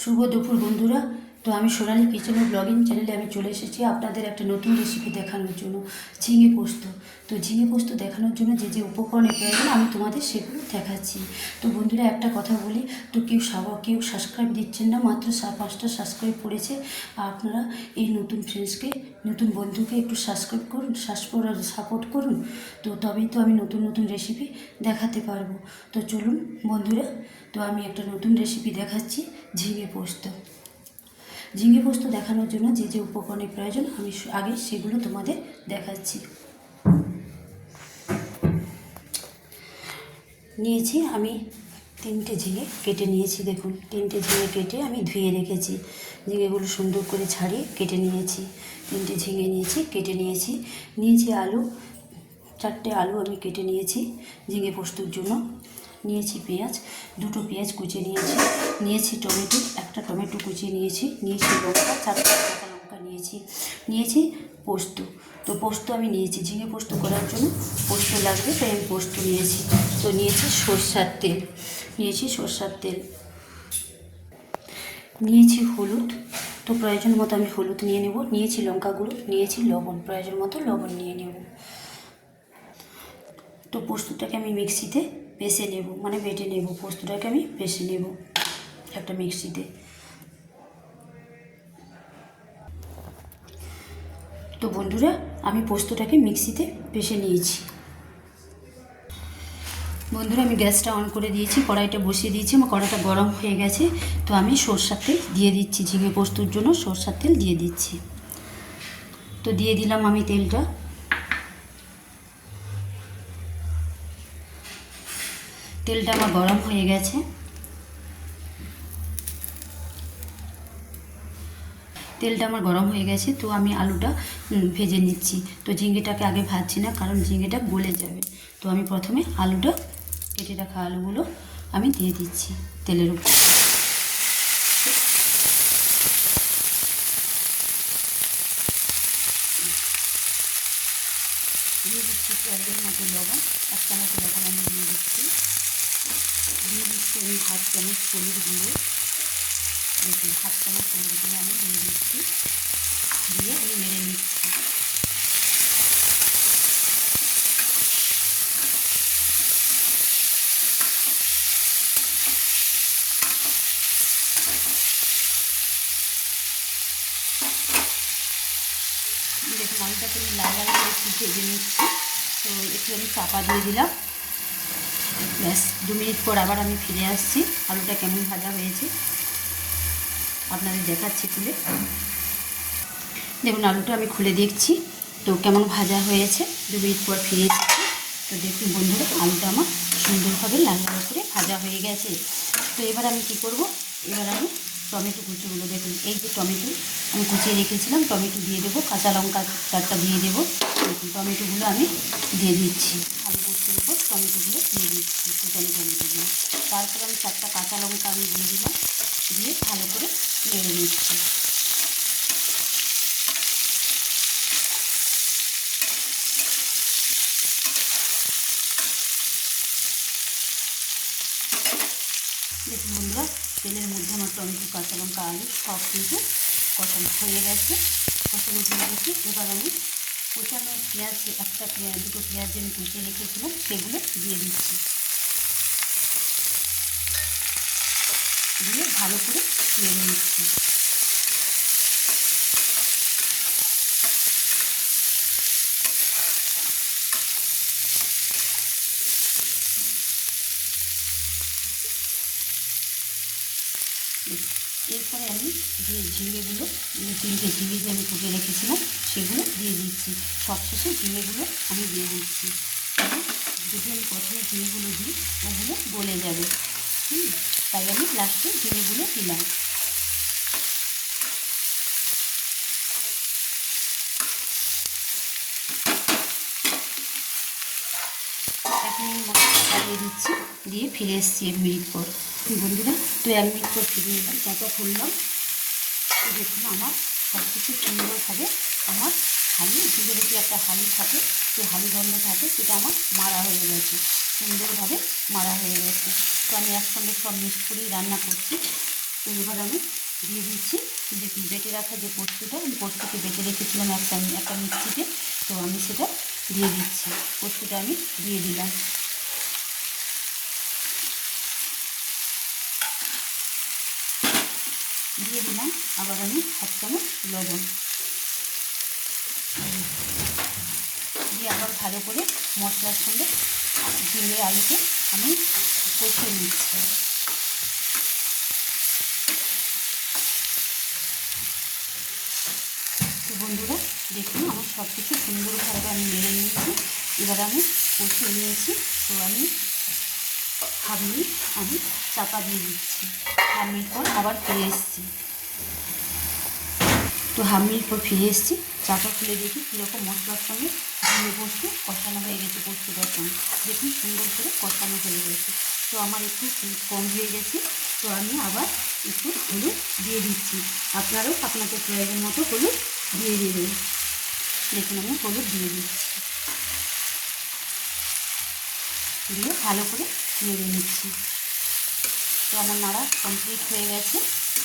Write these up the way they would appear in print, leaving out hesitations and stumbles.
শুভ দুপুর বন্ধুরা। তো আমি সোনালী কিচেন ব্লগিং চ্যানেলে আমি চলে এসেছি আপনাদের একটা নতুন রেসিপি দেখানোর জন্য, ঝিঙে পোস্ত। তো ঝিঙে পোস্ত দেখানোর জন্য যে যে উপকরণের প্রয়োজন আমি তোমাদের সেগুলো দেখাচ্ছি। তো বন্ধুরা একটা কথা বলি, তো কেউ সাবস্ক্রাইব দিচ্ছেন না, মাত্র 5টা সাবস্ক্রাইব পড়েছে। আপনারা এই নতুন ফ্রেন্ডসকে, নতুন বন্ধুকে একটু সাবস্ক্রাইব করুন, সাপোর্ট করুন। তো তবেই তো আমি নতুন নতুন রেসিপি দেখাতে পারবো। তো চলুন বন্ধুরা, তো আমি একটা নতুন রেসিপি দেখাচ্ছি, ঝিঙে পোস্ত। ঝিঙে পোস্ত দেখানোর জন্য যে যে উপকরণের প্রয়োজন আমি আগে সেগুলো তোমাদের দেখাচ্ছি। নিয়েছি আমি 3টে ঝিঙে কেটে নিয়েছি। দেখুন 3টে ঝিঙে কেটে আমি ধুয়ে রেখেছি। ঝিঙেগুলো সুন্দর করে ছাড়িয়ে কেটে নিয়েছি। 3টে ঝিঙে নিয়েছি, কেটে নিয়েছি। নিয়েছি আলু, 4টে আলু আমি কেটে নিয়েছি ঝিঙে পোস্তর জন্য। নিয়েছি পেঁয়াজ, 2টো পেঁয়াজ কুচিয়ে নিয়েছি। নিয়েছি টমেটো, 1টা টমেটো কুচিয়ে নিয়েছি। নিয়েছি লঙ্কা, 4টা কাঁচা লঙ্কা নিয়েছি পোস্ত। তো পোস্ত আমি নিয়েছি ঝিঙে পোস্ত করার জন্য, পোস্ত লাগবে তাই আমি পোস্ত নিয়েছি। তো নিয়েছি সরষের তেল, নিয়েছি হলুদ, তো প্রয়োজন মতো আমি হলুদ নিয়ে নেব। নিয়েছি লঙ্কা গুঁড়ো, নিয়েছি লবণ, প্রয়োজন মতো লবণ নিয়ে নেব। তো পোস্তটাকে আমি মিক্সিতে পেষে নেব, মানে বেটে নেব। পোস্তটাকে আমি পেষে নেব একটা মিক্সিতে। তো বন্ধুরা, আমি পোস্তটাকে মিক্সিতে পেষে নিয়েছি। বন্ধুরা, আমি গ্যাসটা অন করে দিয়েছি, কড়াইটা বসিয়ে দিয়েছি। আমার কড়াইটা গরম হয়ে গেছে। তো আমি সরষের তেল দিয়ে দিচ্ছি, ঝিঙে পোস্তর জন্য সরষের তেল দিয়ে দিচ্ছি। তো দিয়ে দিলাম আমি তেলটা। তেলটা আমার গরম হয়ে গেছে। তো আমি আলুটা ভেজে নিচ্ছি। তো ঝিঙেটাকে আগে ভাজছি না, কারণ ঝিঙেটা গলে যাবে। তো আমি প্রথমে আলুটা, কেটে রাখা আলুগুলো আমি দিয়ে দিচ্ছি তেলের উপর। দিয়ে দিচ্ছি প্রয়োজন মতো লবণ, 1 চামচ লবণ আমি দিয়ে দিচ্ছি আমি 1/2 চামচ হলুদ গুঁড়ো। দেখুন 1/2 চামচ হলুদ গুঁড়ো আমি দিয়ে দিচ্ছি, দিয়ে আমি মেরে নিচ্ছি। দেখুন আলুটাকে আমি লাল লাল করে একটু ভেজে নিচ্ছি। তো একটু আমি চাপা দিয়ে দিলাম। ব্যাস 2 মিনিট পর আবার আমি ফিরে আসছি। আলুটা কেমন ভাজা হয়েছে আপনাদের দেখাচ্ছি খুলে। দেখুন আলুটা আমি খুলে দেখছি তো কেমন ভাজা হয়েছে। 2 মিনিট পর ফিরে এসেছি। তো দেখুন বন্ধুরা, আলুটা আমার সুন্দরভাবে লাল লাল করে ভাজা হয়ে গেছে। তো এবার আমি কি করব, এবার আমি টমেটো কুচিগুলো, দেখুন এই যে টমেটো আমি কুচিয়ে রেখেছিলাম, টমেটো দিয়ে দেবো। কাঁচা লঙ্কা 4টা দিয়ে দেবো। দেখুন টমেটোগুলো আমি দিয়ে দিচ্ছি, আলু পোস্তের উপর টমেটোগুলো দিয়ে দিচ্ছি, কুচানো টমেটোগুলো। তারপরে আমি 4টা কাঁচা লঙ্কা আমি দিয়ে দিলাম, দিয়ে ভালো করে নেড়ে নিচ্ছি। দেখুন বন্ধুরা, তেলের মধ্যে আমার টমেটো, কাঁচা লঙ্কা, আলু সব কিন্তু কষানো হয়ে গেছে। এবার আমি কুচানো পেঁয়াজ, 2টো পেঁয়াজ আমি কুচিয়ে রেখেছিলাম সেগুলো দিয়ে দিচ্ছি, দিয়ে ভালো করে নেড়ে নিচ্ছি। এরপরে আমি যে ঝিঙেগুলো, 3টে ঝিঙে যে আমি কুটে রেখেছিলাম সেগুলো দিয়ে দিচ্ছি। সবশেষে ঝিঙেগুলো আমি দিয়ে দিচ্ছি, কারণ যদি আমি প্রথমে ঝিঙেগুলো দিই ওগুলো গলে যাবে। তাই আমি লাস্টে ঝিঙেগুলো দিলাম। 1 মিনিট মতো চালিয়ে দিচ্ছি, দিয়ে ফিরে এসেছি 1 মিনিট পর। বন্ধুরা, তো 1 মিনিট পর ফিরে এলাম, চাপা খুললাম। তো দেখুন আমার সব কিছু সুন্দরভাবে আমার হালি, ভিতরে যে একটা হালি থাকে, সেই হালি গন্ধ থাকে, সেটা আমার মারা হয়ে গেছে, সুন্দরভাবে মারা হয়ে গেছে। তো আমি একসঙ্গে সব মিক্স করেই রান্না করছি। তো তো এবার আমি দিয়ে দিচ্ছি যে বেটে রাখা যে পোস্তটা, আমি পোস্তকে বেটে রেখেছিলাম একটা মিক্সিতে, তো আমি সেটা দিয়ে দিচ্ছি। পোস্তটা আমি দিয়ে দিলাম। দিয়ে দিলাম আবার আমি 1 চামচ লবণ দিয়ে আবার ভালো করে মশলার সঙ্গে ঝিঙে আলুকে আমি কষিয়ে নিচ্ছি। তো বন্ধুরা দেখুন আমার সব কিছু সুন্দরভাবে আমি মেরে নিয়েছি। এবার আমি কষিয়ে নিয়েছি। তো আমি হাফ মিনিট আমি চাপা দিয়ে দিচ্ছি। হাফ মিনিট পর আবার ফিরে এসেছি। তো হাফ মিনিট পর ফিরে এসেছি, চাপা খুলে দেখি কীরকম মশলার সঙ্গে ঝিঙে পোস্ত কষানো হয়ে গেছে। পোস্তটার সঙ্গে দেখুন সুন্দর করে কষানো হয়ে গেছে। তো আমার একটু কম হয়ে গেছে, তো আমি আবার একটু হলুদ দিয়ে দিচ্ছি। আপনারাও আপনাদের প্রয়োজন মতো হলুদ দিয়ে দেবেন। দেখুন আমি হলুদ দিয়ে দিচ্ছি, দিয়ে ভালো করে নেড়ে নিচ্ছি। তো আমার নাড়া কমপ্লিট হয়ে গেছে।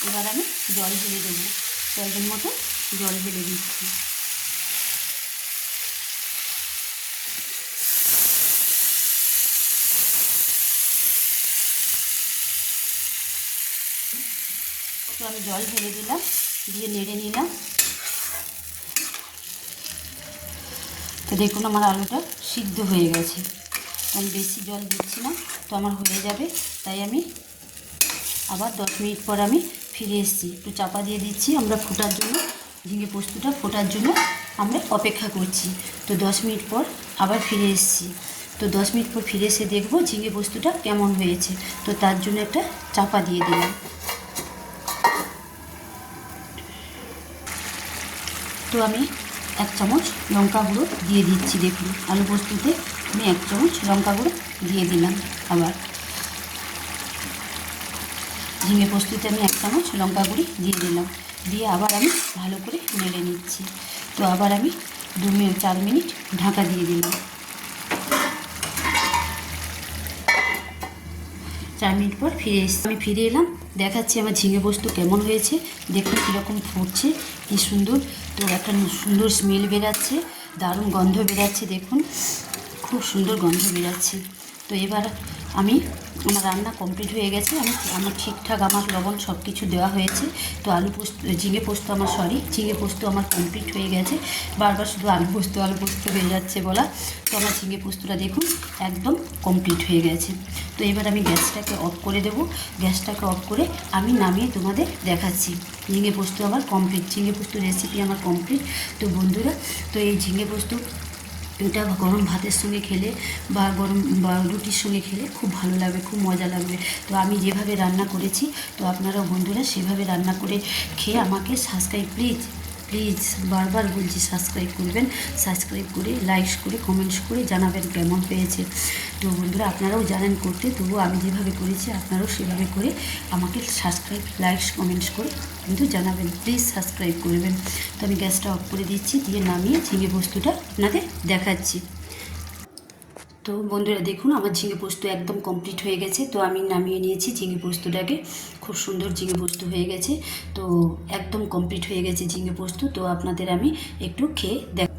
এবার আমি জল ঢেলে দেবো, প্রয়োজন মতো জল ঢেলে দিচ্ছি। তো আমি জল ঢেলে দিলাম, দিয়ে নেড়ে নিলাম। তো দেখুন আমার আলুটা সিদ্ধ হয়ে গেছে। তো আমি বেশি জল দিচ্ছি না, তো আমার হয়ে যাবে। তাই আমি আবার 10 মিনিট পর আমি ফিরে এসেছি। একটু চাপা দিয়ে দিচ্ছি আমরা ফোটার জন্য, ঝিঙে পোস্তটা ফোটার জন্য আমরা অপেক্ষা করছি। তো 10 মিনিট পর আবার ফিরে এসেছি। তো 10 মিনিট পর ফিরে এসে দেখবো ঝিঙে পোস্তটা কেমন হয়েছে। তো তার জন্য একটা চাপা দিয়ে দিলাম। তো আমি 1 চামচ লঙ্কা গুঁড়ো দিয়ে দিচ্ছি। দেখুন আলু পোস্ততে আমি 1 চামচ লঙ্কা গুঁড়ো দিয়ে দিলাম। আবার ঝিঙে পোস্ততে আমি 1 চামচ লঙ্কা গুঁড়ি দিয়ে দিলাম। দিয়ে আবার আমি ভালো করে নেড়ে নিচ্ছি। তো আবার আমি 4 মিনিট ঢাকা দিয়ে দিলাম। 4 মিনিট পর আমি ফিরে এলাম। দেখাচ্ছি আমার ঝিঙে পোস্ত কেমন হয়েছে। দেখুন কীরকম ফুটছে, কী সুন্দর। তো একটা সুন্দর স্মেল বেরাচ্ছে, দারুণ গন্ধ বেরাচ্ছে। দেখুন খুব সুন্দর গন্ধ বেরাচ্ছে। তো এবার আমার রান্না কমপ্লিট হয়ে গেছে। আমার ঠিকঠাক আমার লবণ সব কিছু দেওয়া হয়েছে। তো ঝিঙে পোস্ত আমার কমপ্লিট হয়ে গেছে। বারবার শুধু আলু পোস্ত হয়ে যাচ্ছে বলা। তো আমার ঝিঙে পোস্তটা দেখুন একদম কমপ্লিট হয়ে গেছে। তো এবার আমি গ্যাসটাকে অফ করে দেবো। গ্যাসটাকে অফ করে আমি নামিয়ে তোমাদের দেখাচ্ছি। ঝিঙে পোস্ত আমার কমপ্লিট, ঝিঙে পোস্ত রেসিপি আমার কমপ্লিট। তো বন্ধুরা, তো এই ঝিঙে পোস্ত এটা গরম ভাতের সঙ্গে খেলে বা রুটির সঙ্গে খেলে খুব ভালো লাগবে, খুব মজা লাগবে। তো আমি যেভাবে রান্না করেছি, তো আপনারাও বন্ধুরা সেভাবে রান্না করে খেয়ে আমাকে প্লিজ বারবার বলছি সাবস্ক্রাইব করবেন। সাবস্ক্রাইব করে লাইক করে কমেন্টস করে জানাবেন কেমন হয়েছে। তো বন্ধুরা আপনারাও জানেন করতে, তবুও আমি যেভাবে করেছি আপনারাও সেভাবে করে আমাকে সাবস্ক্রাইব লাইক কমেন্টস করে কিন্তু জানাবেন। প্লিজ সাবস্ক্রাইব করবেন। তো আমি গ্যাসটা অফ করে দিচ্ছি, দিয়ে নামিয়ে ঝিঙে পোস্তটা আপনাদের দেখাচ্ছি। তো বন্ধুরা দেখুন আমার ঝিঙে পোস্ত একদম কমপ্লিট হয়ে গেছে। তো আমি নামিয়ে নিয়েছি ঝিঙে পোস্তটাকে। খুব সুন্দর ঝিঙে পোস্ত হয়ে গেছে। তো একদম কমপ্লিট হয়ে গেছে ঝিঙে পোস্ত। তো আপনাদের আমি একটু খেয়ে দেখ।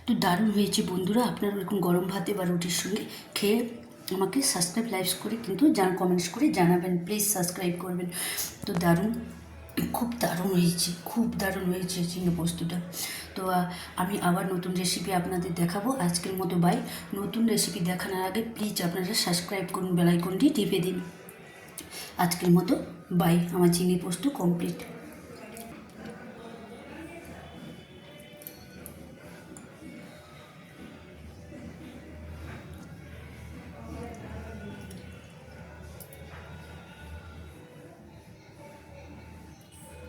তো দারুণ হয়েছে বন্ধুরা। আপনারা এরকম গরম ভাতে বা রুটির সঙ্গে খেয়ে আমাকে সাবস্ক্রাইব লাইক করে কিন্তু কমেন্টস করে জানাবেন। প্লিজ সাবস্ক্রাইব করবেন। তো খুব দারুণ হয়েছে ঝিঙে পোস্তটা। তো আমি আবার নতুন রেসিপি আপনাদের দেখাবো। আজকের মতো বাই। নতুন রেসিপি দেখানোর আগে প্লিজ আপনারা সাবস্ক্রাইব করুন, বেল আইকনটি টিপে দিন। আজকের মতো বাই। আমার ঝিঙে পোস্ত কমপ্লিট।